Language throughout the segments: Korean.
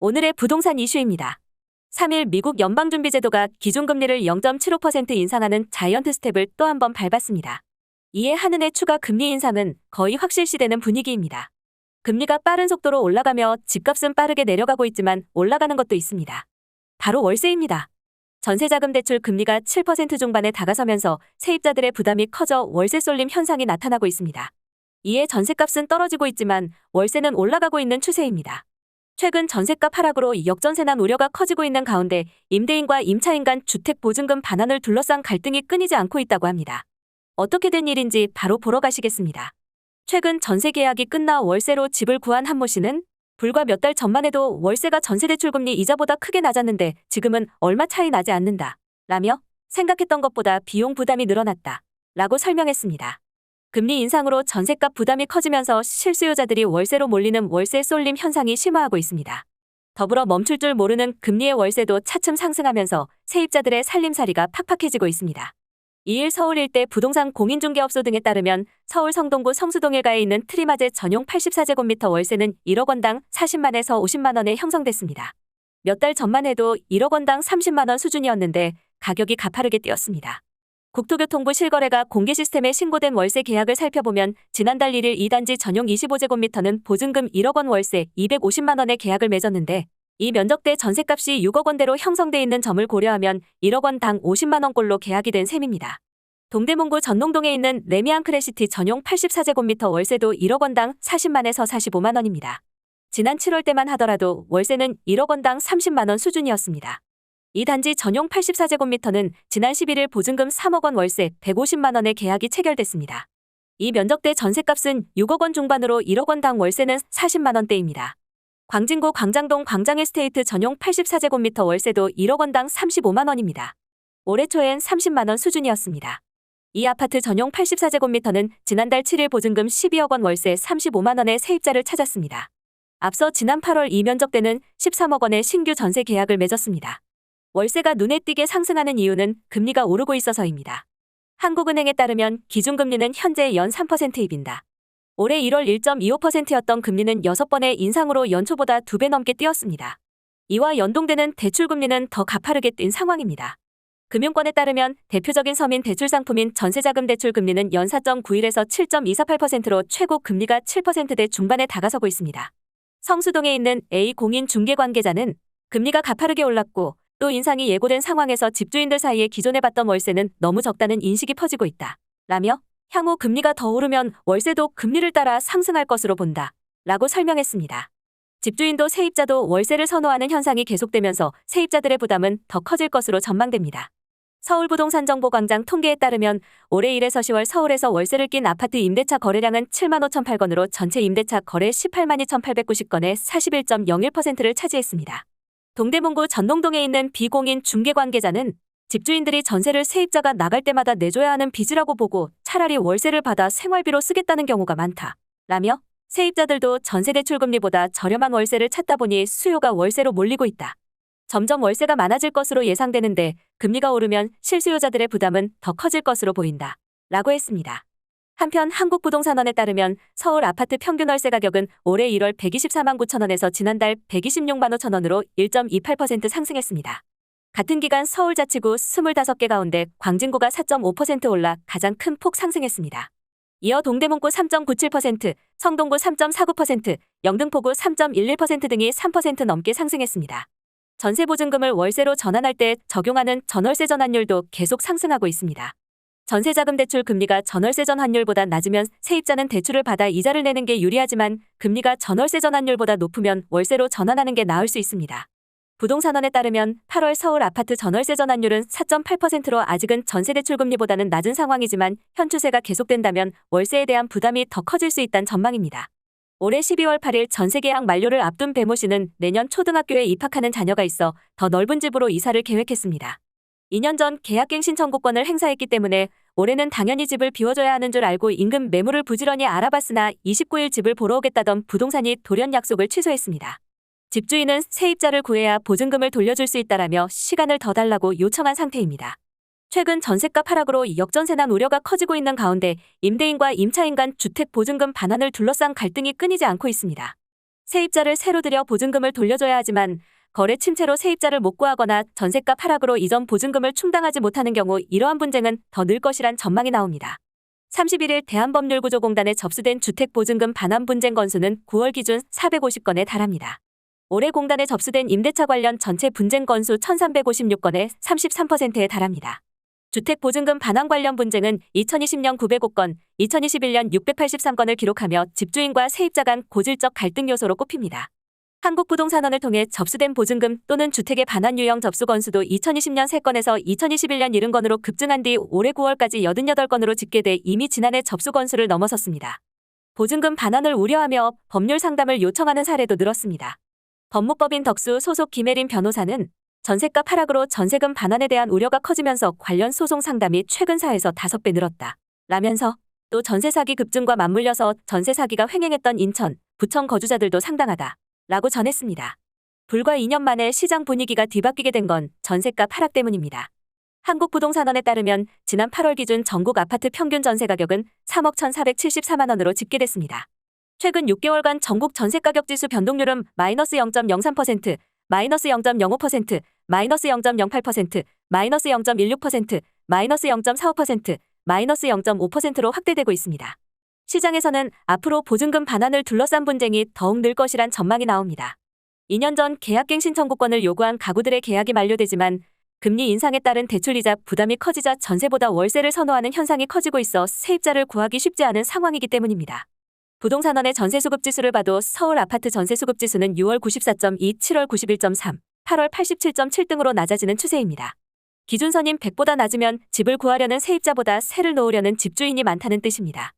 오늘의 부동산 이슈입니다. 3일 미국 연방준비제도가 기준금리를 0.75% 인상하는 자이언트 스텝을 또 한 번 밟았습니다. 이에 한은의 추가 금리 인상은 거의 확실시되는 분위기입니다. 금리가 빠른 속도로 올라가며 집값은 빠르게 내려가고 있지만 올라가는 것도 있습니다. 바로 월세입니다. 전세자금 대출 금리가 7% 중반에 다가서면서 세입자들의 부담이 커져 월세 쏠림 현상이 나타나고 있습니다. 이에 전세값은 떨어지고 있지만 월세는 올라가고 있는 추세입니다. 최근 전세값 하락으로 역전세난 우려가 커지고 있는 가운데 임대인과 임차인 간 주택보증금 반환을 둘러싼 갈등이 끊이지 않고 있다고 합니다. 어떻게 된 일인지 바로 보러 가시겠습니다. 최근 전세 계약이 끝나 월세로 집을 구한 한모 씨는 불과 몇 달 전만 해도 월세가 전세대출금리 이자보다 크게 낮았는데 지금은 얼마 차이 나지 않는다 라며 생각했던 것보다 비용 부담이 늘어났다 라고 설명했습니다. 금리 인상으로 전세값 부담이 커지면서 실수요자들이 월세로 몰리는 월세 쏠림 현상이 심화하고 있습니다. 더불어 멈출 줄 모르는 금리의 월세도 차츰 상승하면서 세입자들의 살림살이가 팍팍해지고 있습니다. 2일 서울 일대 부동산 공인중개업소 등에 따르면 서울 성동구 성수동 일가에 있는 트리마제 전용 84제곱미터 월세는 1억 원당 40만에서 50만 원에 형성됐습니다. 몇 달 전만 해도 1억 원당 30만 원 수준이었는데 가격이 가파르게 뛰었습니다. 국토교통부 실거래가 공개 시스템에 신고된 월세 계약을 살펴보면 지난달 1일 2단지 전용 25제곱미터는 보증금 1억 원 월세 250만 원에 계약을 맺었는데 이 면적대 전세값이 6억 원대로 형성돼 있는 점을 고려하면 1억 원당 50만 원꼴로 계약이 된 셈입니다. 동대문구 전농동에 있는 레미안 크래시티 전용 84제곱미터 월세도 1억 원당 40만에서 45만 원입니다. 지난 7월 때만 하더라도 월세는 1억 원당 30만 원 수준이었습니다. 이 단지 전용 84제곱미터는 지난 11일 보증금 3억 원 월세 150만 원에 계약이 체결됐습니다. 이 면적대 전세값은 6억 원 중반으로 1억 원당 월세는 40만 원대입니다. 광진구 광장동 광장에스테이트 전용 84제곱미터 월세도 1억 원당 35만 원입니다. 올해 초엔 30만 원 수준이었습니다. 이 아파트 전용 84제곱미터는 지난달 7일 보증금 12억 원 월세 35만 원에 세입자를 찾았습니다. 앞서 지난 8월 이 면적대는 13억 원의 신규 전세 계약을 맺었습니다. 월세가 눈에 띄게 상승하는 이유는 금리가 오르고 있어서입니다. 한국은행에 따르면 기준금리는 현재 연 3%입니다. 올해 1월 1.25%였던 금리는 6번의 인상으로 연초보다 2배 넘게 뛰었습니다. 이와 연동되는 대출금리는 더 가파르게 뛴 상황입니다. 금융권에 따르면 대표적인 서민 대출 상품인 전세자금 대출 금리는 연 4.91에서 7.248%로 최고 금리가 7%대 중반에 다가서고 있습니다. 성수동에 있는 A 공인 중개 관계자는 금리가 가파르게 올랐고 또 인상이 예고된 상황에서 집주인들 사이에 기존에 받던 월세는 너무 적다는 인식이 퍼지고 있다 라며 향후 금리가 더 오르면 월세도 금리를 따라 상승할 것으로 본다 라고 설명했습니다. 집주인도 세입자도 월세를 선호하는 현상이 계속되면서 세입자들의 부담은 더 커질 것으로 전망됩니다. 서울부동산정보광장 통계에 따르면 올해 1에서 10월 서울에서 월세를 낀 아파트 임대차 거래량은 7만 5,008건으로 전체 임대차 거래 18만 2,890건의 41.01%를 차지했습니다. 동대문구 전농동에 있는 비공인 중개 관계자는 집주인들이 전세를 세입자가 나갈 때마다 내줘야 하는 빚이라고 보고 차라리 월세를 받아 생활비로 쓰겠다는 경우가 많다 라며 세입자들도 전세대출금리보다 저렴한 월세를 찾다 보니 수요가 월세로 몰리고 있다. 점점 월세가 많아질 것으로 예상되는데 금리가 오르면 실수요자들의 부담은 더 커질 것으로 보인다 라고 했습니다. 한편 한국부동산원에 따르면 서울 아파트 평균 월세 가격은 올해 1월 124만 9천 원에서 지난달 126만 5천 원으로 1.28% 상승했습니다. 같은 기간 서울자치구 25개 가운데 광진구가 4.5% 올라 가장 큰 폭 상승했습니다. 이어 동대문구 3.97%, 성동구 3.49%, 영등포구 3.11% 등이 3% 넘게 상승했습니다. 전세보증금을 월세로 전환할 때 적용하는 전월세 전환율도 계속 상승하고 있습니다. 전세자금 대출 금리가 전월세 전환율보다 낮으면 세입자는 대출을 받아 이자를 내는 게 유리하지만 금리가 전월세 전환율보다 높으면 월세로 전환하는 게 나을 수 있습니다. 부동산원에 따르면 8월 서울 아파트 전월세 전환율은 4.8%로 아직은 전세대출 금리보다는 낮은 상황이지만 현 추세가 계속된다면 월세에 대한 부담이 더 커질 수 있다는 전망입니다. 올해 12월 8일 전세계약 만료를 앞둔 배모 씨는 내년 초등학교에 입학하는 자녀가 있어 더 넓은 집으로 이사를 계획했습니다. 2년 전 계약갱신 청구권을 행사했기 때문에 올해는 당연히 집을 비워줘야 하는 줄 알고 인근 매물을 부지런히 알아봤으나 29일 집을 보러 오겠다던 부동산이 돌연 약속을 취소했습니다. 집주인은 세입자를 구해야 보증금을 돌려줄 수 있다라며 시간을 더 달라고 요청한 상태입니다. 최근 전셋값 하락으로 역전세난 우려가 커지고 있는 가운데 임대인과 임차인 간 주택 보증금 반환을 둘러싼 갈등이 끊이지 않고 있습니다. 세입자를 새로 들여 보증금을 돌려줘야 하지만 거래 침체로 세입자를 못 구하거나 전셋값 하락으로 이전 보증금을 충당하지 못하는 경우 이러한 분쟁은 더 늘 것이란 전망이 나옵니다. 31일 대한법률구조공단에 접수된 주택보증금 반환 분쟁 건수는 9월 기준 450건에 달합니다. 올해 공단에 접수된 임대차 관련 전체 분쟁 건수 1356건에 33%에 달합니다. 주택보증금 반환 관련 분쟁은 2020년 905건, 2021년 683건을 기록하며 집주인과 세입자 간 고질적 갈등 요소로 꼽힙니다. 한국부동산원을 통해 접수된 보증금 또는 주택의 반환 유형 접수 건수도 2020년 3건에서 2021년 70건으로 급증한 뒤 올해 9월까지 88건으로 집계돼 이미 지난해 접수 건수를 넘어섰습니다. 보증금 반환을 우려하며 법률 상담을 요청하는 사례도 늘었습니다. 법무법인 덕수 소속 김혜린 변호사는 전셋값 하락으로 전세금 반환에 대한 우려가 커지면서 관련 소송 상담이 최근 4에서 5배 늘었다. 라면서 또 전세 사기 급증과 맞물려서 전세 사기가 횡행했던 인천, 부천 거주자들도 상당하다. 라고 전했습니다. 불과 2년 만에 시장 분위기가 뒤바뀌게 된 건 전셋값 하락 때문입니다. 한국부동산원에 따르면 지난 8월 기준 전국 아파트 평균 전세 가격은 3억 1,474만 원으로 집계됐습니다. 최근 6개월간 전국 전세가격 지수 변동률은 마이너스 0.03%, 마이너스 0.05%, 마이너스 0.08%, 마이너스 0.16%, 마이너스 0.45%, 마이너스 0.5%로 확대되고 있습니다. 시장에서는 앞으로 보증금 반환을 둘러싼 분쟁이 더욱 늘 것이란 전망이 나옵니다. 2년 전 계약갱신 청구권을 요구한 가구들의 계약이 만료되지만 금리 인상에 따른 대출이자 부담이 커지자 전세보다 월세를 선호하는 현상이 커지고 있어 세입자를 구하기 쉽지 않은 상황이기 때문입니다. 부동산원의 전세수급지수를 봐도 서울 아파트 전세수급지수는 6월 94.2, 7월 91.3, 8월 87.7 등으로 낮아지는 추세입니다. 기준선인 100보다 낮으면 집을 구하려는 세입자보다 세를 놓으려는 집주인이 많다는 뜻입니다.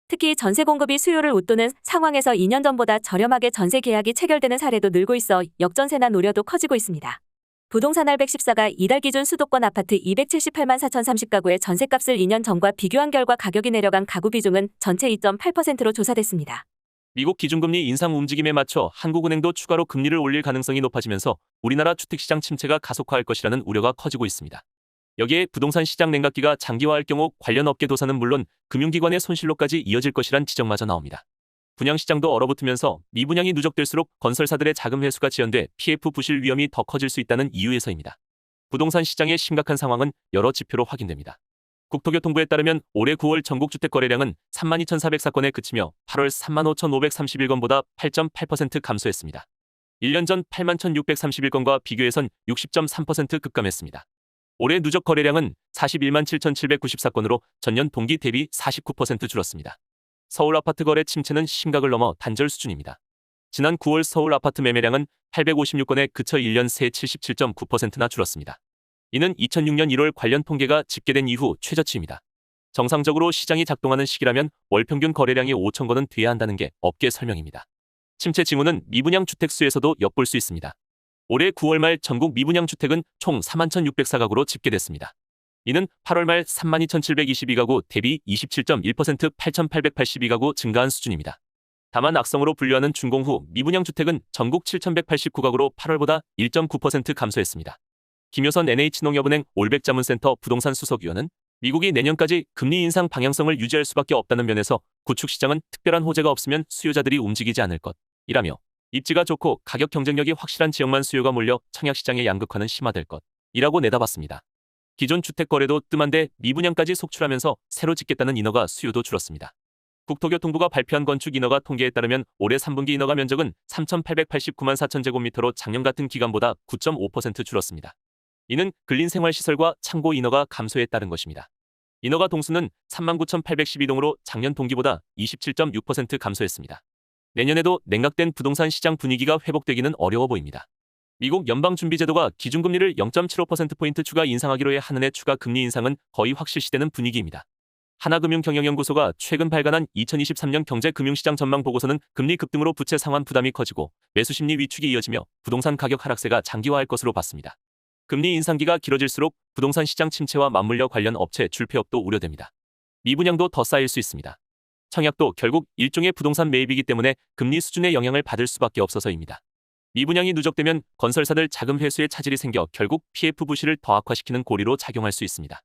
특히 전세 공급이 수요를 웃도는 상황에서 2년 전보다 저렴하게 전세 계약이 체결되는 사례도 늘고 있어 역전세난 우려도 커지고 있습니다. 부동산알 114가 이달 기준 수도권 아파트 278만 4,030가구의 전셋값을 2년 전과 비교한 결과 가격이 내려간 가구 비중은 전체 2.8%로 조사됐습니다. 미국 기준금리 인상 움직임에 맞춰 한국은행도 추가로 금리를 올릴 가능성이 높아지면서 우리나라 주택시장 침체가 가속화할 것이라는 우려가 커지고 있습니다. 여기에 부동산 시장 냉각기가 장기화할 경우 관련 업계 도산은 물론 금융기관의 손실로까지 이어질 것이란 지적마저 나옵니다. 분양시장도 얼어붙으면서 미분양이 누적될수록 건설사들의 자금 회수가 지연돼 PF 부실 위험이 더 커질 수 있다는 이유에서입니다. 부동산 시장의 심각한 상황은 여러 지표로 확인됩니다. 국토교통부에 따르면 올해 9월 전국 주택 거래량은 32,404건에 그치며 8월 35,531건보다 8.8% 감소했습니다. 1년 전 81,631건과 비교해선 60.3% 급감했습니다. 올해 누적 거래량은 41만 7,794건으로 전년 동기 대비 49% 줄었습니다. 서울 아파트 거래 침체는 심각을 넘어 단절 수준입니다. 지난 9월 서울 아파트 매매량은 856건에 그쳐 1년 새 77.9%나 줄었습니다. 이는 2006년 1월 관련 통계가 집계된 이후 최저치입니다. 정상적으로 시장이 작동하는 시기라면 월 평균 거래량이 5,000건은 돼야 한다는 게 업계 설명입니다. 침체 징후는 미분양 주택 수에서도 엿볼 수 있습니다. 올해 9월 말 전국 미분양 주택은 총 41,604가구로 집계됐습니다. 이는 8월 말 32,722가구 대비 27.1% 8,882가구 증가한 수준입니다. 다만 악성으로 분류하는 준공 후 미분양 주택은 전국 7,189가구로 8월보다 1.9% 감소했습니다. 김효선 NH농협은행 올백자문센터 부동산 수석위원은 미국이 내년까지 금리 인상 방향성을 유지할 수밖에 없다는 면에서 구축 시장은 특별한 호재가 없으면 수요자들이 움직이지 않을 것이라며 입지가 좋고 가격 경쟁력이 확실한 지역만 수요가 몰려 청약시장의 양극화는 심화될 것이라고 내다봤습니다. 기존 주택 거래도 뜸한데 미분양까지 속출하면서 새로 짓겠다는 인허가 수요도 줄었습니다. 국토교통부가 발표한 건축 인허가 통계에 따르면 올해 3분기 인허가 면적은 3,889만 4천 제곱미터로 작년 같은 기간보다 9.5% 줄었습니다. 이는 근린생활시설과 창고 인허가 감소에 따른 것입니다. 인허가 동수는 39,812동으로 작년 동기보다 27.6% 감소했습니다. 내년에도 냉각된 부동산 시장 분위기가 회복되기는 어려워 보입니다. 미국 연방준비제도가 기준금리를 0.75%포인트 추가 인상하기로 해 한은의 추가 금리 인상은 거의 확실시되는 분위기입니다. 하나금융경영연구소가 최근 발간한 2023년 경제금융시장 전망 보고서는 금리 급등으로 부채 상환 부담이 커지고 매수심리 위축이 이어지며 부동산 가격 하락세가 장기화할 것으로 봤습니다. 금리 인상기가 길어질수록 부동산 시장 침체와 맞물려 관련 업체 줄폐업도 우려됩니다. 미분양도 더 쌓일 수 있습니다. 청약도 결국 일종의 부동산 매입이기 때문에 금리 수준의 영향을 받을 수밖에 없어서입니다. 미분양이 누적되면 건설사들 자금 회수에 차질이 생겨 결국 PF 부실을 더 악화시키는 고리로 작용할 수 있습니다.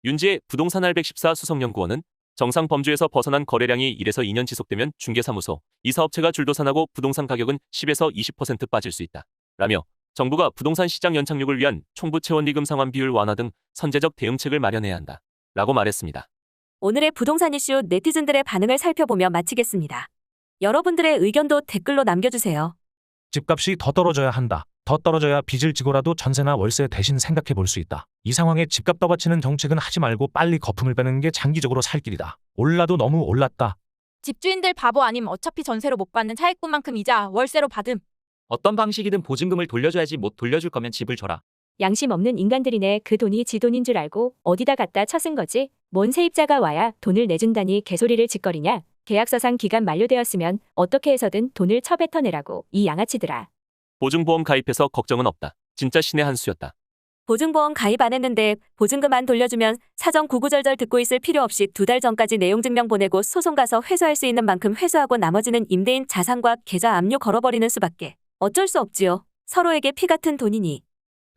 윤지의 부동산 R114 수석연구원은 정상 범주에서 벗어난 거래량이 1에서 2년 지속되면 중개사무소, 이사업체가 줄도산하고 부동산 가격은 10에서 20% 빠질 수 있다. 라며 정부가 부동산 시장 연착륙을 위한 총부 채원 리금 상환 비율 완화 등 선제적 대응책을 마련해야 한다. 라고 말했습니다. 오늘의 부동산 이슈 네티즌들의 반응을 살펴보며 마치겠습니다. 여러분들의 의견도 댓글로 남겨주세요. 집값이 더 떨어져야 한다. 더 떨어져야 빚을 지고라도 전세나 월세 대신 생각해 볼 수 있다. 이 상황에 집값 떠받치는 정책은 하지 말고 빨리 거품을 빼는 게 장기적으로 살 길이다. 올라도 너무 올랐다. 집주인들 바보 아님 어차피 전세로 못 받는 차액분만큼 이자 월세로 받음. 어떤 방식이든 보증금을 돌려줘야지 못 돌려줄 거면 집을 줘라. 양심 없는 인간들이네. 그 돈이 지 돈인 줄 알고 어디다 갖다 쳐쓴 거지. 뭔 세입자가 와야 돈을 내준다니 개소리를 짓거리냐. 계약서상 기간 만료되었으면 어떻게 해서든 돈을 쳐뱉어내라고 이 양아치들아. 보증보험 가입해서 걱정은 없다. 진짜 신의 한 수였다. 보증보험 가입 안 했는데 보증금 안 돌려주면 사정 구구절절 듣고 있을 필요 없이 2달 전까지 내용증명 보내고 소송 가서 회수할 수 있는 만큼 회수하고 나머지는 임대인 자산과 계좌 압류 걸어버리는 수밖에. 어쩔 수 없지요. 서로에게 피 같은 돈이니.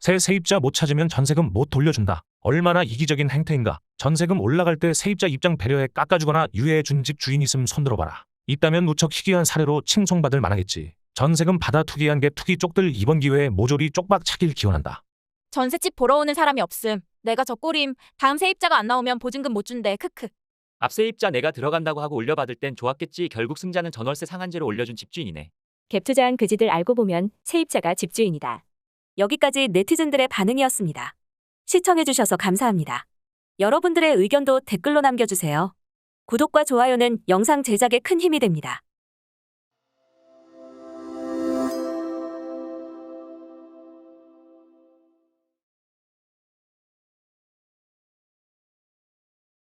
새 세입자 못 찾으면 전세금 못 돌려준다. 얼마나 이기적인 행태인가. 전세금 올라갈 때 세입자 입장 배려해 깎아주거나 유예해 준 집 주인 있음 손들어봐라. 있다면 무척 희귀한 사례로 칭송받을 만하겠지. 전세금 받아 투기한 게 투기 쪽들 이번 기회에 모조리 쪽박 차길 기원한다. 전셋집 보러 오는 사람이 없음. 내가 저 꼴임. 다음 세입자가 안 나오면 보증금 못 준대. 크크. 앞세입자 내가 들어간다고 하고 올려받을 땐 좋았겠지. 결국 승자는 전월세 상한제로 올려준 집주인이네. 갭 투자한 그지들 알고 보면 세입자가 집주인이다. 여기까지 네티즌들의 반응이었습니다. 시청해주셔서 감사합니다. 여러분들의 의견도 댓글로 남겨주세요. 구독과 좋아요는 영상 제작에 큰 힘이 됩니다.